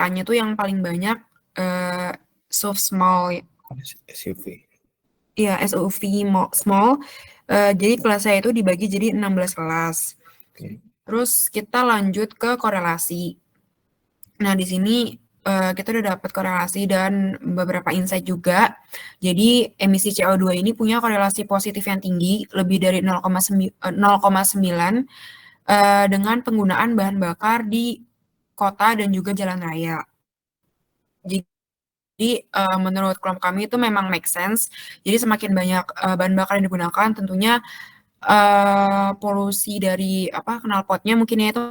kotanya tuh yang paling banyak SUV small. SUV. Iya, SUV small. Jadi kelas saya itu dibagi jadi 16 kelas. Terus kita lanjut ke korelasi. Nah, di sini kita udah dapat korelasi dan beberapa insight juga. Jadi emisi CO2 ini punya korelasi positif yang tinggi, lebih dari 0,9 dengan penggunaan bahan bakar di kota dan juga jalan raya. Jadi menurut kelompok kami itu memang make sense. Jadi semakin banyak bahan bakar yang digunakan, tentunya polusi dari knalpotnya mungkin ya itu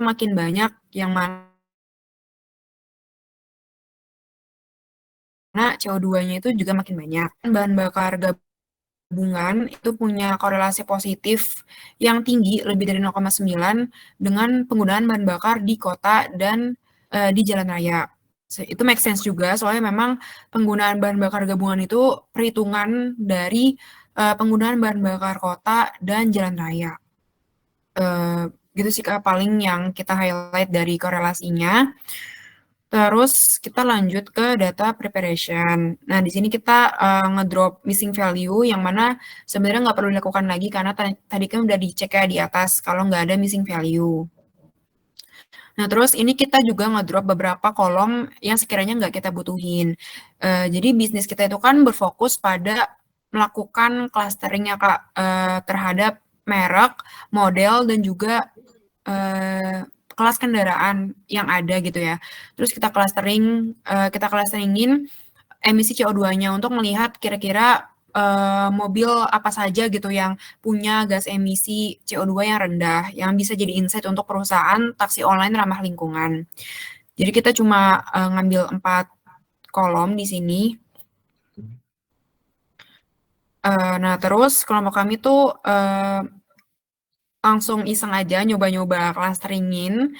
makin banyak, yang mana CO2-nya itu juga makin banyak. Bahan bakar gabungan itu punya korelasi positif yang tinggi, lebih dari 0,9 dengan penggunaan bahan bakar di kota dan di jalan raya. Itu make sense juga, soalnya memang penggunaan bahan bakar gabungan itu perhitungan dari penggunaan bahan bakar kota dan jalan raya. Gitu sih Kak, paling yang kita highlight dari korelasinya. Terus kita lanjut ke data preparation. Nah, di sini kita ngedrop missing value yang mana sebenarnya nggak perlu dilakukan lagi karena tadi kan udah dicek ya di atas kalau nggak ada missing value. Nah, terus ini kita juga ngedrop beberapa kolom yang sekiranya nggak kita butuhin. Jadi bisnis kita itu kan berfokus pada melakukan clustering ya Kak, terhadap merek, model, dan juga kelas kendaraan yang ada gitu ya. Terus kita clusteringin emisi CO2-nya untuk melihat kira-kira mobil apa saja gitu yang punya gas emisi CO2 yang rendah, yang bisa jadi insight untuk perusahaan taksi online ramah lingkungan. Jadi kita cuma ngambil 4 kolom di sini. Nah, terus kelompok kami tuh langsung iseng aja nyoba-nyoba clusteringin.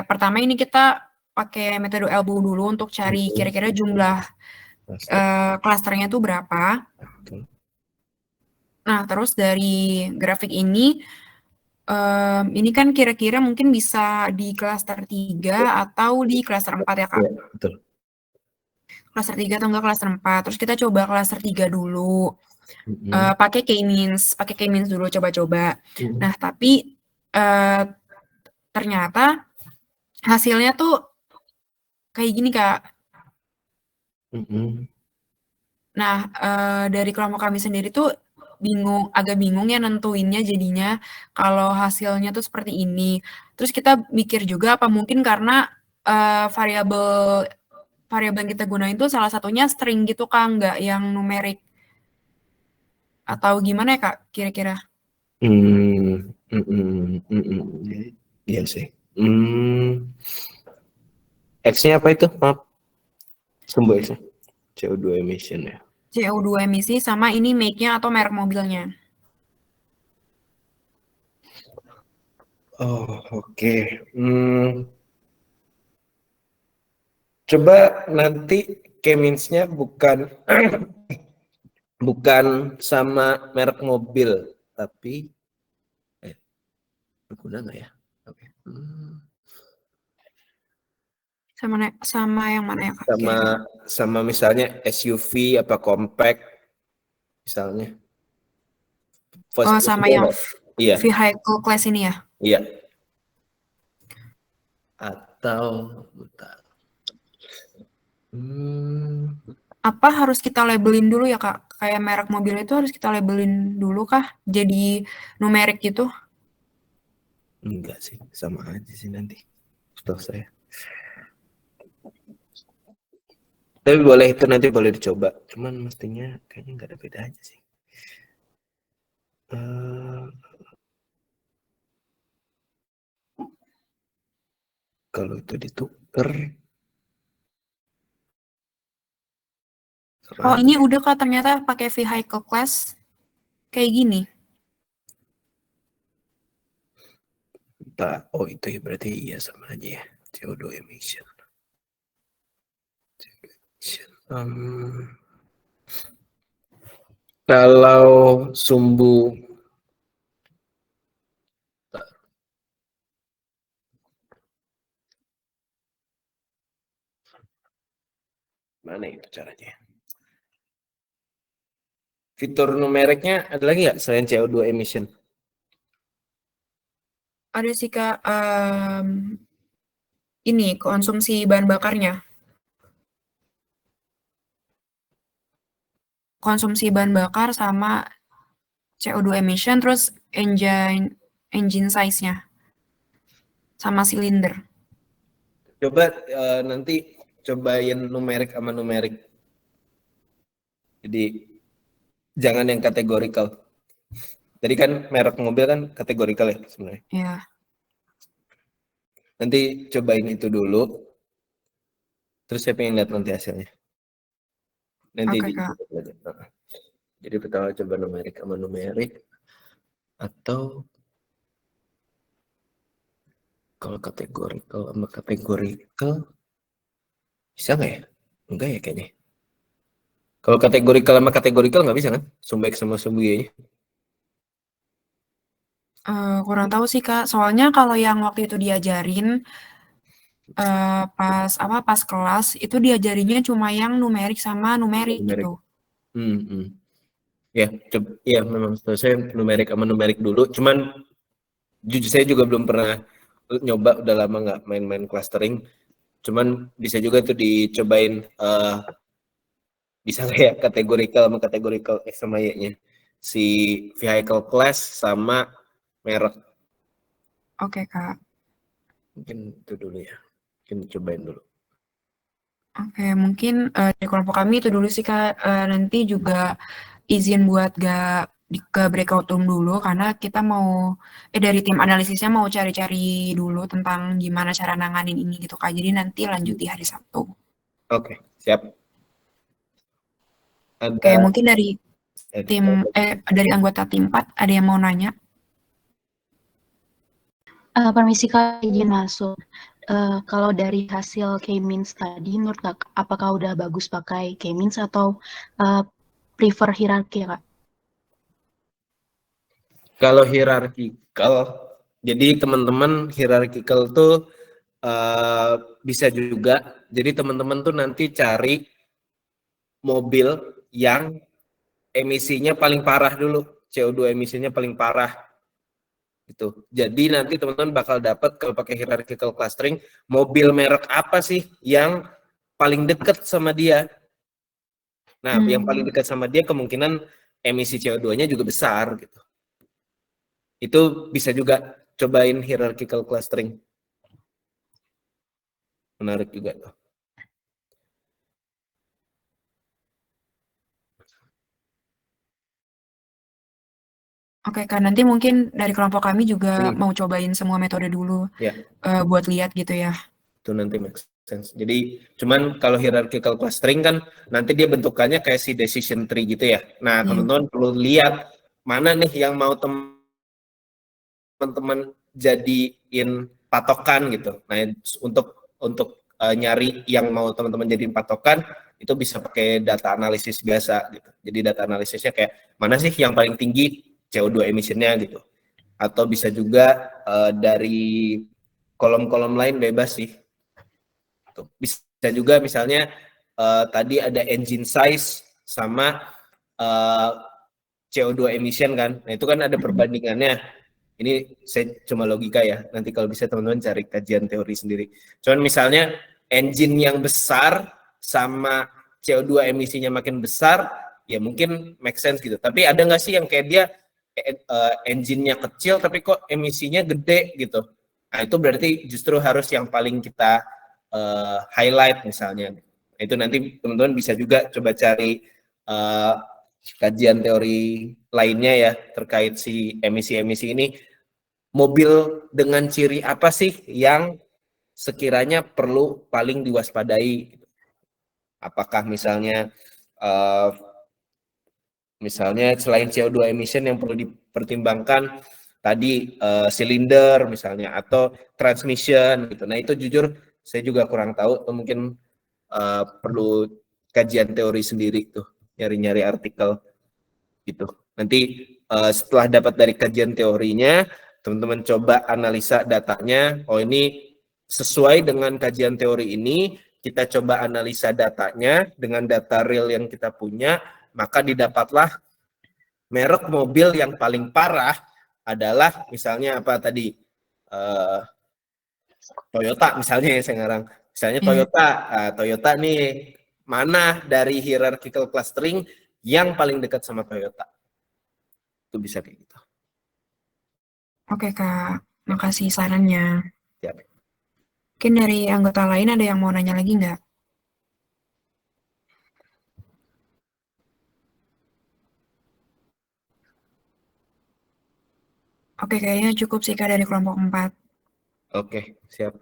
Pertama ini kita pakai metode elbow dulu untuk cari kira-kira jumlah klasternya tuh berapa. Nah, terus dari grafik ini kan kira-kira mungkin bisa di klaster 3 atau di klaster 4 ya Kak. Ya, betul. Klaster 3 atau enggak klaster 4. Terus kita coba klaster 3 dulu. Pakai K-means dulu coba-coba. Nah, tapi ternyata hasilnya tuh kayak gini Kak. Nah, dari kelompok kami sendiri tuh agak bingung ya nentuinnya jadinya kalau hasilnya tuh seperti ini. Terus kita mikir juga apa mungkin karena variabel yang kita gunain tuh salah satunya string gitu Kak, nggak yang numerik. Atau gimana ya Kak kira-kira? Iya sih. X-nya apa itu? Maaf. Sumber X-nya. CO2 emission ya. CO2 emisi sama ini make-nya atau merek mobilnya. Oh, oke. Coba nanti K-means-nya bukan sama merek mobil, tapi berguna nggak ya? Oke. Sama yang mana ya Kak? Sama misalnya SUV apa compact misalnya. Oh, sama yang Iya. vehicle class ini ya? Iya. Atau bentar. Apa harus kita labelin dulu ya Kak? Kayak merek mobil itu harus kita labelin dulu kah? Jadi numerik gitu? Enggak sih, sama aja sih nanti. Setahu saya. Tapi boleh itu nanti boleh dicoba. Cuman mestinya kayaknya nggak ada bedanya sih. Kalau itu ditukar. Oh ini udah Kak ternyata pakai vehicle class kayak gini. Oh itu ya berarti iya sama aja ya. CO2 emission. Kalau sumbu Mana itu caranya? Fitur numeriknya ada lagi nggak selain CO2 emission? Ada sih Kak, ini konsumsi bahan bakarnya. Konsumsi bahan bakar sama CO2 emission, terus engine size-nya sama silinder. Coba nanti cobain numerik sama numerik. Jadi jangan yang kategorikal. Jadi kan merek mobil kan kategorikal ya sebenarnya. Ya. Nanti cobain itu dulu. Terus saya pengen lihat nanti hasilnya. Nanti Oke, Kak. Jadi pertama coba numerik sama numerik. Atau kalau kategorikal sama kategorikal bisa nggak ya? Enggak ya kayaknya. Kalau kategorikal sama kategorikal nggak bisa kan? Sum X sama sum Y-nya. Kurang tahu sih Kak, soalnya kalau yang waktu itu diajarin pas kelas itu diajarinnya cuma yang numerik sama numerik Numerik. gitu. Ya, ya memang saya numerik sama numerik dulu. Cuman jujur saya juga belum pernah nyoba, udah lama nggak main-main clustering. Cuman bisa juga tuh dicobain bisa kayak kategorikal sama kategorikal X sama Y-nya. Si vehicle class sama merek. Oke, Kak. Mungkin itu dulu ya. Mungkin cobain dulu. Oke, mungkin dari kelompok kami itu dulu sih Kak. Nanti juga izin buat ke breakout room dulu karena kita mau dari tim analisisnya mau cari-cari dulu tentang gimana cara nanganin ini gitu Kak. Jadi nanti lanjut di hari Sabtu. Oke, siap. Oke, Ada mungkin dari dari anggota tim 4 ada yang mau nanya? Permisi Kak, izin masuk. Kalau dari hasil K-means tadi, menurut Kak, apakah udah bagus pakai K-means atau prefer hierarki ya Kak? kalau hierarkical, jadi teman-teman hierarkical tuh bisa juga. Jadi teman-teman tuh nanti cari mobil yang emisinya paling parah dulu, CO2 emisinya paling parah gitu. Jadi nanti teman-teman bakal dapat kalau pakai hierarchical clustering, mobil merek apa sih yang paling dekat sama dia. Nah, yang paling dekat sama dia kemungkinan emisi CO2-nya juga besar gitu. Itu bisa juga cobain hierarchical clustering. Menarik juga tuh. Oke Kak, nanti mungkin dari kelompok kami juga mau cobain semua metode dulu Ya. Buat lihat gitu ya. Itu nanti make sense. Jadi cuman kalau hierarchical clustering kan nanti dia bentukannya kayak si decision tree gitu ya. Nah, teman-teman perlu lihat mana nih yang mau teman-teman jadiin patokan gitu. Nah, untuk nyari yang mau teman-teman jadiin patokan itu bisa pakai data analisis biasa gitu. Jadi data analisisnya kayak mana sih yang paling tinggi CO2 emissionnya gitu. Atau bisa juga dari kolom-kolom lain bebas sih. Bisa juga misalnya tadi ada engine size sama CO2 emission kan. Nah, itu kan ada perbandingannya. Ini saya cuma logika ya. Nanti kalau bisa teman-teman cari kajian teori sendiri. Cuman misalnya engine yang besar sama CO2 emisinya makin besar, ya mungkin make sense gitu. Tapi ada nggak sih yang kayak dia engine-nya kecil tapi kok emisinya gede gitu. Nah, itu berarti justru harus yang paling kita highlight misalnya. Itu nanti teman-teman bisa juga coba cari kajian teori lainnya ya terkait si emisi-emisi ini. Mobil dengan ciri apa sih yang sekiranya perlu paling diwaspadai? Apakah misalnya selain CO2 emission yang perlu dipertimbangkan tadi silinder misalnya atau transmission gitu. Nah, itu jujur saya juga kurang tahu, atau mungkin perlu kajian teori sendiri tuh, nyari-nyari artikel gitu. Nanti setelah dapat dari kajian teorinya, teman-teman coba analisa datanya. Oh, ini sesuai dengan kajian teori ini, kita coba analisa datanya dengan data real yang kita punya, maka didapatlah merek mobil yang paling parah adalah misalnya apa tadi, Toyota misalnya ya, saya ngarang. Misalnya Toyota, Toyota nih mana dari hierarchical clustering yang paling dekat sama Toyota. Itu bisa kayak gitu. Oke Kak, makasih sarannya. Ya. Mungkin dari anggota lain ada yang mau nanya lagi nggak? Oke, kayaknya cukup sih Kak dari kelompok 4. Oke, siap.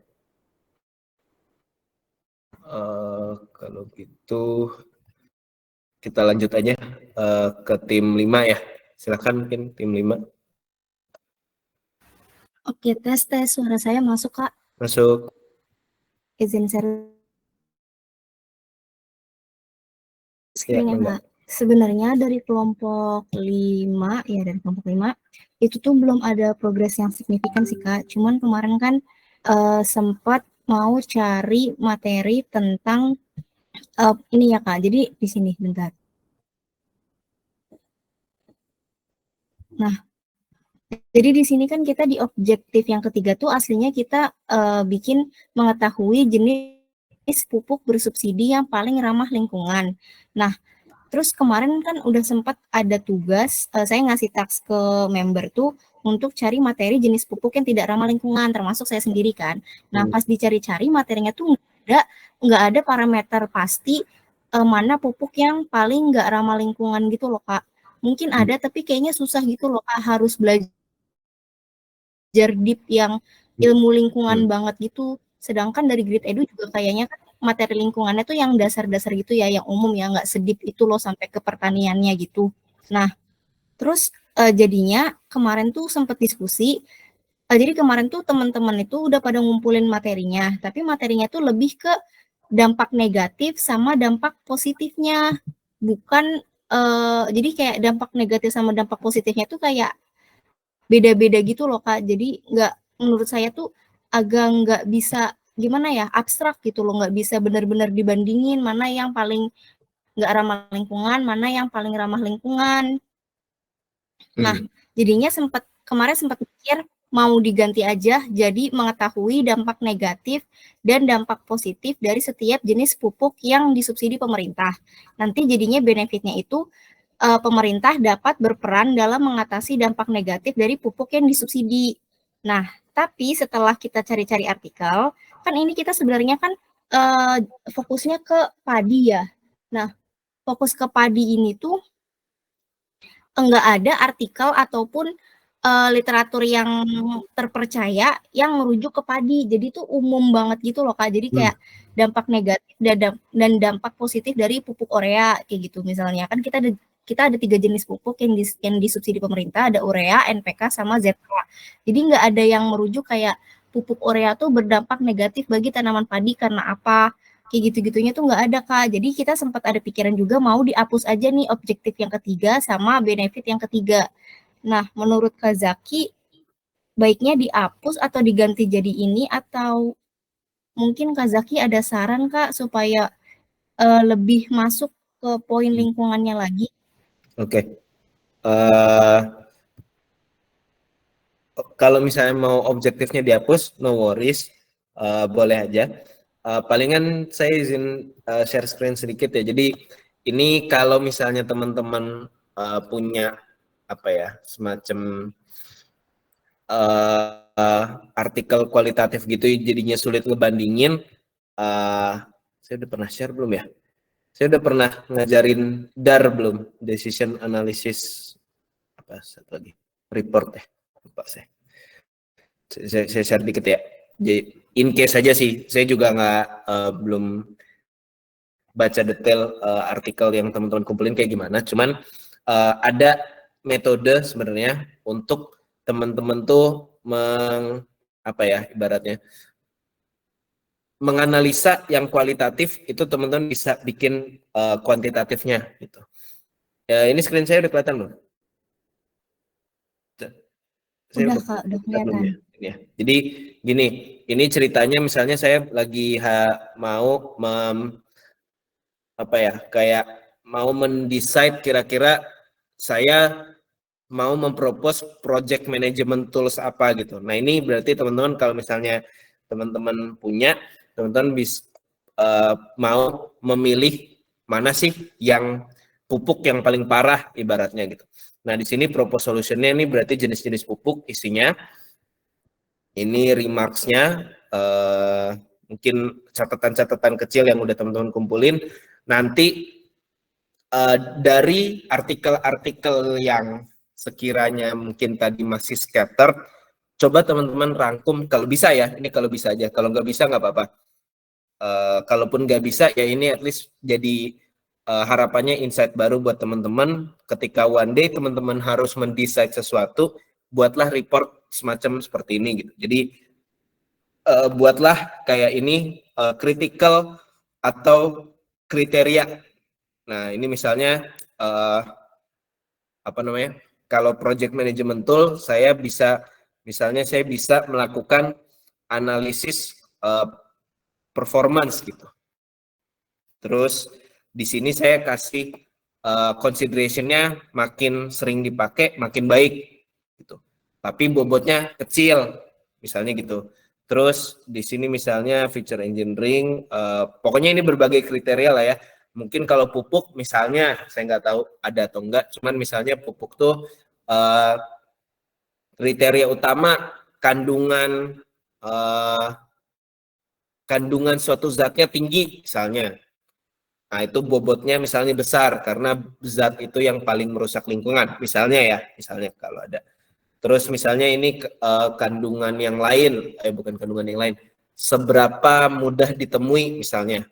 Kalau gitu kita lanjut aja ke tim 5 ya. Silakan mungkin tim 5. Oke, tes suara saya masuk Kak. Masuk. Izin share Ya, screen ya Kak. Sebenarnya dari kelompok 5 ya, dari kelompok 5 itu tuh belum ada progres yang signifikan sih Kak. Cuman kemarin kan sempat mau cari materi tentang ini ya Kak. Jadi di sini bentar. Nah, jadi di sini kan kita di objektif yang ketiga tuh aslinya kita bikin mengetahui jenis pupuk bersubsidi yang paling ramah lingkungan. Nah, terus kemarin kan udah sempat ada tugas, saya ngasih task ke member tuh untuk cari materi jenis pupuk yang tidak ramah lingkungan, termasuk saya sendiri kan. Nah, pas dicari-cari materinya tuh nggak ada parameter pasti mana pupuk yang paling nggak ramah lingkungan gitu loh Kak. Mungkin ada tapi kayaknya susah gitu loh Kak, harus belajar deep yang ilmu lingkungan banget gitu. Sedangkan dari Grid Edu juga kayaknya kan materi lingkungannya tuh yang dasar-dasar gitu ya, yang umum ya, nggak sedip itu loh sampai ke pertaniannya gitu. Nah, terus jadinya kemarin tuh sempat diskusi, jadi kemarin tuh teman-teman itu udah pada ngumpulin materinya, tapi materinya tuh lebih ke dampak negatif sama dampak positifnya, bukan jadi kayak dampak negatif sama dampak positifnya tuh kayak beda-beda gitu loh Kak. Jadi menurut saya tuh agak nggak bisa gimana ya, abstrak gitu loh, nggak bisa benar-benar dibandingin mana yang paling nggak ramah lingkungan, mana yang paling ramah lingkungan. Nah, jadinya kemarin sempat mikir mau diganti aja jadi mengetahui dampak negatif dan dampak positif dari setiap jenis pupuk yang disubsidi pemerintah. Nanti jadinya benefitnya itu pemerintah dapat berperan dalam mengatasi dampak negatif dari pupuk yang disubsidi. Nah, tapi setelah kita cari-cari artikel, kan ini kita sebenarnya kan fokusnya ke padi ya. Nah, fokus ke padi ini tuh enggak ada artikel ataupun literatur yang terpercaya yang merujuk ke padi. Jadi itu umum banget gitu loh Kak. Jadi kayak dampak negatif dan dampak positif dari pupuk urea kayak gitu misalnya. Kan kita ada 3 jenis pupuk yang disubsidi pemerintah, ada urea, NPK, sama ZK. Jadi nggak ada yang merujuk kayak pupuk urea tuh berdampak negatif bagi tanaman padi karena apa. Kayak gitu-gitunya tuh nggak ada Kak. Jadi kita sempat ada pikiran juga mau dihapus aja nih objektif yang ketiga sama benefit yang ketiga. Nah, menurut Kak Zaki, baiknya dihapus atau diganti jadi ini, atau mungkin Kak Zaki ada saran Kak supaya lebih masuk ke poin lingkungannya lagi? Oke. Kalau misalnya mau objektifnya dihapus, no worries, boleh aja. Palingan saya izin share screen sedikit ya. Jadi ini kalau misalnya teman-teman punya apa ya, semacam artikel kualitatif gitu, jadinya sulit ngebandingin. Saya udah pernah share belum ya? Saya udah pernah ngajarin DAR belum? Decision Analysis apa satu lagi? Report ya, lupa saya. Saya share dikit ya. Jadi in case aja sih, saya juga belum baca detail artikel yang teman-teman kumpulin kayak gimana. Cuman ada metode sebenarnya untuk teman-teman tuh ibaratnya menganalisa yang kualitatif itu teman-teman bisa bikin kuantitatifnya gitu. Ini screen saya udah kelihatan belum? Udah Kak, udah kelihatan. Ya. Jadi Gini, ini ceritanya misalnya saya lagi mau kayak mau mendesain kira-kira saya mau mempropos project management tools apa gitu. Nah ini berarti teman-teman kalau misalnya teman-teman punya, teman-teman bisa mau memilih mana sih yang pupuk yang paling parah ibaratnya gitu. Nah di sini propose solutionnya ini berarti jenis-jenis pupuk isinya. Ini remarks-nya, mungkin catatan-catatan kecil yang udah teman-teman kumpulin. Nanti dari artikel-artikel yang sekiranya mungkin tadi masih scatter, coba teman-teman rangkum kalau bisa ya. Ini kalau bisa aja. Kalau nggak bisa nggak apa-apa. Kalaupun nggak bisa ya ini at least jadi harapannya insight baru buat teman-teman. Ketika one day teman-teman harus mendesain sesuatu, buatlah report semacam seperti ini gitu. Jadi buatlah kayak ini critical atau kriteria. Nah ini misalnya kalau project management tool saya bisa melakukan analisis performance gitu. Terus di sini saya kasih consideration-nya makin sering dipakai makin baik gitu. Tapi bobotnya kecil misalnya gitu. Terus di sini misalnya feature engineering, pokoknya ini berbagai kriteria lah ya. Mungkin kalau pupuk misalnya saya nggak tahu ada atau enggak, cuman misalnya pupuk tuh kriteria utama kandungan suatu zatnya tinggi misalnya. Nah itu bobotnya misalnya besar karena zat itu yang paling merusak lingkungan misalnya kalau ada. Terus misalnya ini kandungan yang lain, bukan kandungan yang lain, seberapa mudah ditemui misalnya.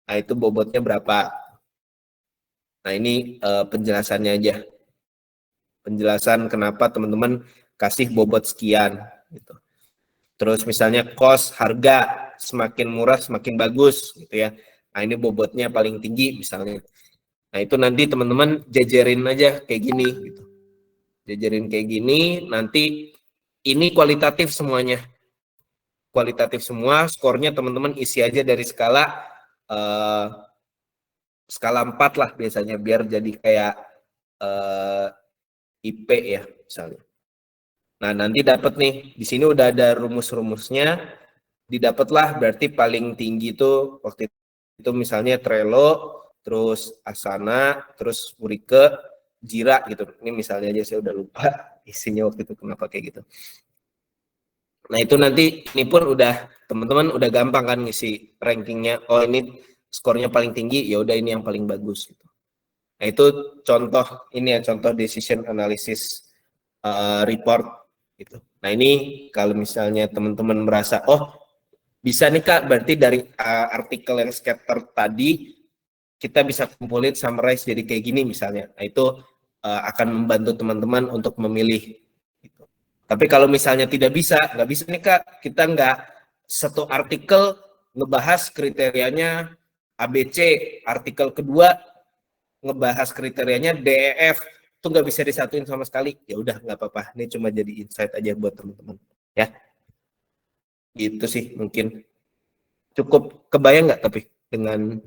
Nah itu bobotnya berapa. Nah ini penjelasannya aja. Penjelasan kenapa teman-teman kasih bobot sekian gitu. Terus misalnya cost, harga, semakin murah semakin bagus gitu ya. Nah ini bobotnya paling tinggi misalnya. Nah itu nanti teman-teman jajarin aja kayak gini gitu. Jajarin kayak gini, nanti ini kualitatif semuanya. Kualitatif semua, skornya teman-teman isi aja dari skala 4 lah biasanya, biar jadi kayak IP ya misalnya. Nah nanti dapat nih, di sini udah ada rumus-rumusnya, didapatlah berarti paling tinggi itu waktu itu misalnya Trello, terus Asana, terus Wurike, Jira gitu. Ini misalnya aja saya udah lupa isinya waktu itu kenapa kayak gitu. Nah itu nanti ini pun udah teman-teman udah gampang kan ngisi rankingnya. Oh ini skornya paling tinggi, ya udah ini yang paling bagus gitu. Nah itu contoh ini ya, contoh decision analysis report gitu. Nah ini kalau misalnya teman-teman merasa oh bisa nih Kak, berarti dari artikel yang scatter tadi kita bisa kumpulin summarize jadi kayak gini misalnya. Nah itu akan membantu teman-teman untuk memilih. Gitu. Tapi kalau misalnya nggak bisa nih Kak, kita nggak satu artikel ngebahas kriterianya ABC, artikel kedua ngebahas kriterianya DEF, itu nggak bisa disatuin sama sekali. Ya udah nggak apa-apa, ini cuma jadi insight aja buat teman-teman. Ya, gitu sih mungkin. Cukup kebayang nggak tapi dengan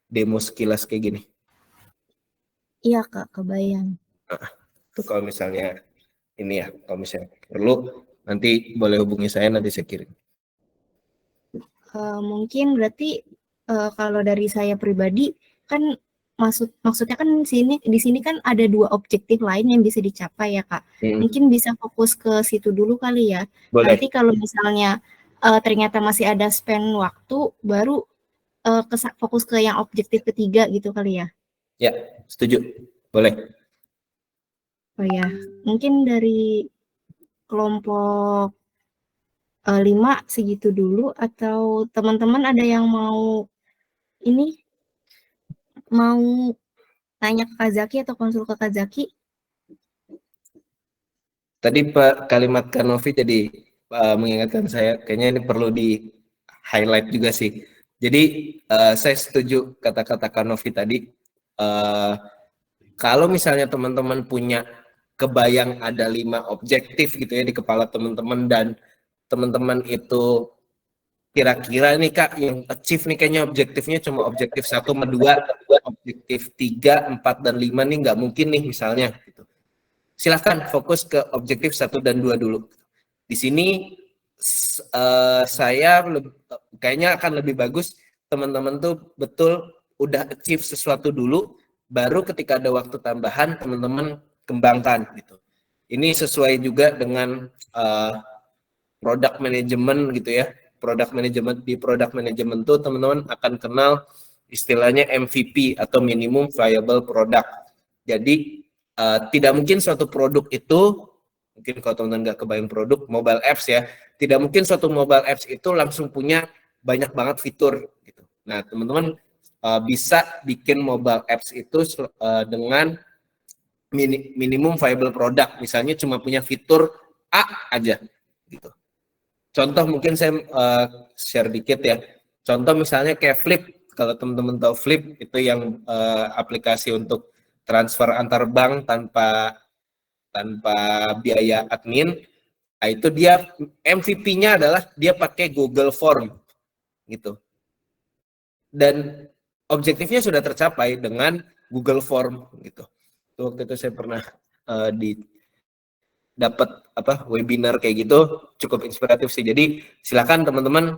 demo sekilas kayak gini? Iya Kak, kebayang. Nah, itu kalau misalnya ini ya, kalau misalnya perlu nanti boleh hubungi saya, nanti saya kirim. Mungkin berarti kalau dari saya pribadi kan maksudnya kan di sini kan ada 2 objektif lain yang bisa dicapai ya Kak. Mungkin bisa fokus ke situ dulu kali ya. Boleh. Nanti kalau misalnya ternyata masih ada spend waktu, baru fokus ke yang objektif ketiga gitu kali ya. Ya, setuju. Boleh. Oh ya, mungkin dari kelompok 5 segitu dulu, atau teman-teman ada yang mau tanya ke Kak Zaki atau konsul ke Kak Zaki? Tadi Pak kalimat Kak Novi jadi mengingatkan saya, kayaknya ini perlu di highlight juga sih. Jadi saya setuju kata-kata Kak Novi tadi. Kalau misalnya teman-teman punya kebayang ada 5 objektif gitu ya di kepala teman-teman dan teman-teman itu kira-kira nih Kak yang achieve nih kayaknya objektifnya cuma objektif 1 sama 2, objektif 3, 4 dan 5 nih nggak mungkin nih misalnya gitu. Silahkan fokus ke objektif 1 dan 2 dulu. Di sini saya kayaknya akan lebih bagus teman-teman tuh betul udah achieve sesuatu dulu, baru ketika ada waktu tambahan teman-teman kembangkan gitu. Ini sesuai juga dengan product management gitu ya. Product management, di product management tuh teman-teman akan kenal istilahnya MVP atau minimum viable product. Jadi tidak mungkin suatu produk itu, mungkin kalau teman-teman nggak kebayang produk mobile apps ya, tidak mungkin suatu mobile apps itu langsung punya banyak banget fitur gitu. Nah teman-teman bisa bikin mobile apps itu dengan minimum viable product, misalnya cuma punya fitur A aja gitu. Contoh mungkin saya share dikit ya. Contoh misalnya kayak Flip. Kalau teman-teman tahu Flip itu yang aplikasi untuk transfer antar bank tanpa biaya admin. Nah, itu dia MVP-nya adalah dia pakai Google Form gitu. Dan objektifnya sudah tercapai dengan Google Form gitu. Waktu itu saya pernah dapat webinar kayak gitu, cukup inspiratif sih. Jadi silakan teman-teman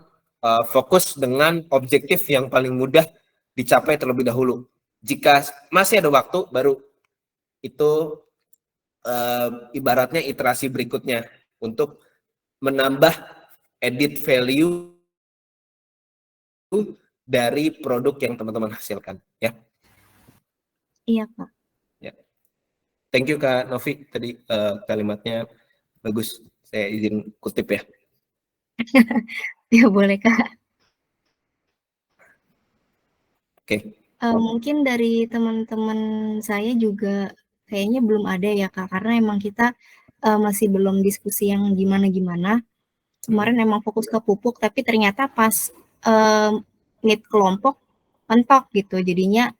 fokus dengan objektif yang paling mudah dicapai terlebih dahulu. Jika masih ada waktu, baru itu ibaratnya iterasi berikutnya untuk menambah edit value dari produk yang teman-teman hasilkan ya. Iya Kak. Ya. Thank you Kak Novi, tadi kalimatnya bagus. Saya izin kutip ya. Ya boleh Kak. Oke. Mungkin dari teman-teman saya juga kayaknya belum ada ya Kak, karena emang kita masih belum diskusi yang gimana-gimana. Kemarin emang fokus ke pupuk, tapi ternyata pas need kelompok mentok gitu. Jadinya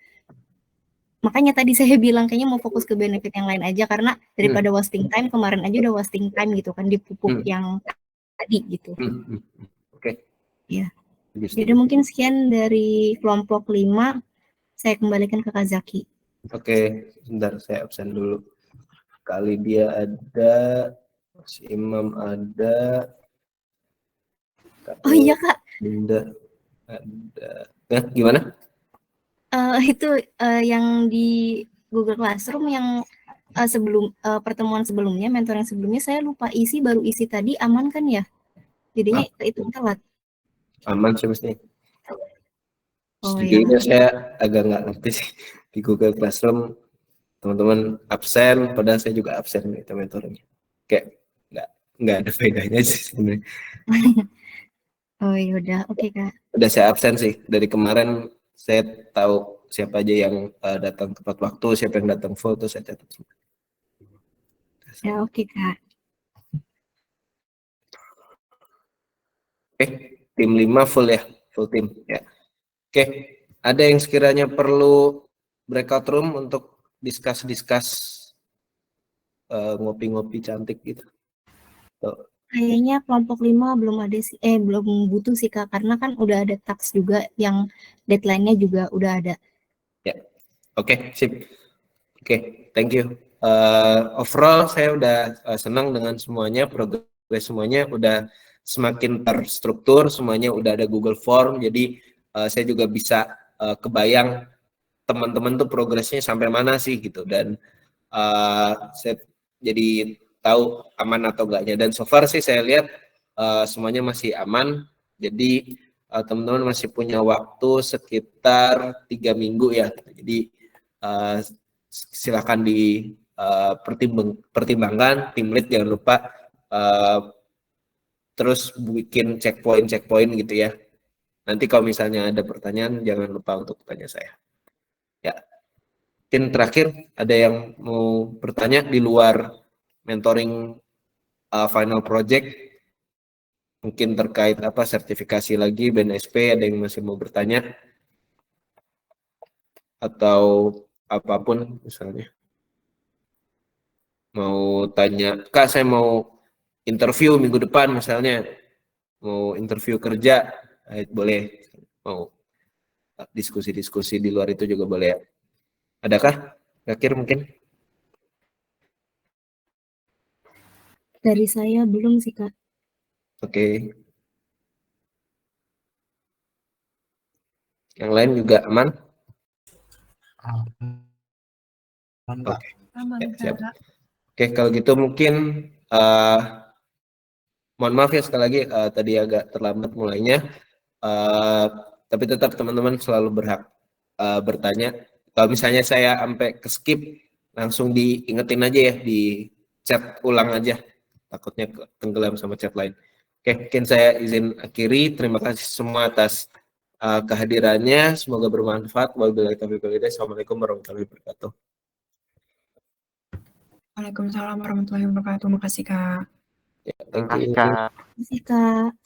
makanya tadi saya bilang kayaknya mau fokus ke benefit yang lain aja, karena daripada wasting time, kemarin aja udah wasting time gitu kan di pupuk yang tadi gitu. Oke. Ya. Jadi mungkin sekian dari kelompok 5. Saya kembalikan ke Kak Zaki. Oke, sebentar saya absen dulu. Kali dia ada, Mas Imam ada. Oh iya Kak. Bunda ada. Ya, gimana? Itu yang di Google Classroom yang sebelum pertemuan sebelumnya, mentor yang sebelumnya saya lupa isi, baru isi tadi, aman kan ya? Jadinya itu telat. Aman sih mesti. Iya. Saya agak nggak ngerti sih di Google Classroom teman-teman absen, padahal saya juga absen itu mentornya. Kayak nggak ada faedahnya sih sebenarnya. Oh iya udah, oke Kak. Udah saya absen sih dari kemarin. Saya tahu siapa aja yang datang tepat waktu, siapa yang datang full, tuh saya catat semua. Ya oke Kak. Oke, tim 5 full ya, full tim ya. Oke, ada yang sekiranya perlu breakout room untuk discuss ngopi-ngopi cantik gitu. Kayaknya kelompok 5 belum ada sih, belum butuh sih Kak, karena kan udah ada task juga yang deadline-nya juga udah ada. Ya, oke, sip. Oke, thank you. Overall saya udah senang dengan semuanya, progres semuanya udah semakin terstruktur, semuanya udah ada Google Form, jadi saya juga bisa kebayang teman-teman tuh progresnya sampai mana sih gitu, dan saya jadi tahu aman atau enggaknya, dan so far sih saya lihat semuanya masih aman. Jadi teman-teman masih punya waktu sekitar 3 minggu ya, jadi silakan pertimbangkan. Tim lead jangan lupa terus bikin checkpoint gitu ya. Nanti kalau misalnya ada pertanyaan jangan lupa untuk tanya saya. Ya. Mungkin terakhir ada yang mau bertanya di luar mentoring final project, mungkin terkait sertifikasi lagi BNSP, ada yang masih mau bertanya atau apapun misalnya. Mau tanya, Kak saya mau interview minggu depan misalnya, mau interview kerja, boleh. Mau diskusi-diskusi di luar itu juga boleh ya. Adakah? Akhir mungkin? Dari saya belum sih, Kak. Oke. Yang lain juga aman? Oke. Ya, siap. Oke, kalau gitu mungkin mohon maaf ya sekali lagi tadi agak terlambat mulainya. Tapi tetap teman-teman selalu berhak bertanya. Kalau misalnya saya sampai ke skip, langsung diingetin aja ya, di chat ulang aja. Takutnya tenggelam sama chat lain. Oke, mungkin saya izin akhiri. Terima kasih semua atas kehadirannya. Semoga bermanfaat. Wabillahi taufiq wal hidayah. Assalamualaikum warahmatullahi wabarakatuh. Waalaikumsalam warahmatullahi wabarakatuh. Makasih, Kak. Ya, thank Makasih, you. Kak. Terima kasih, Kak.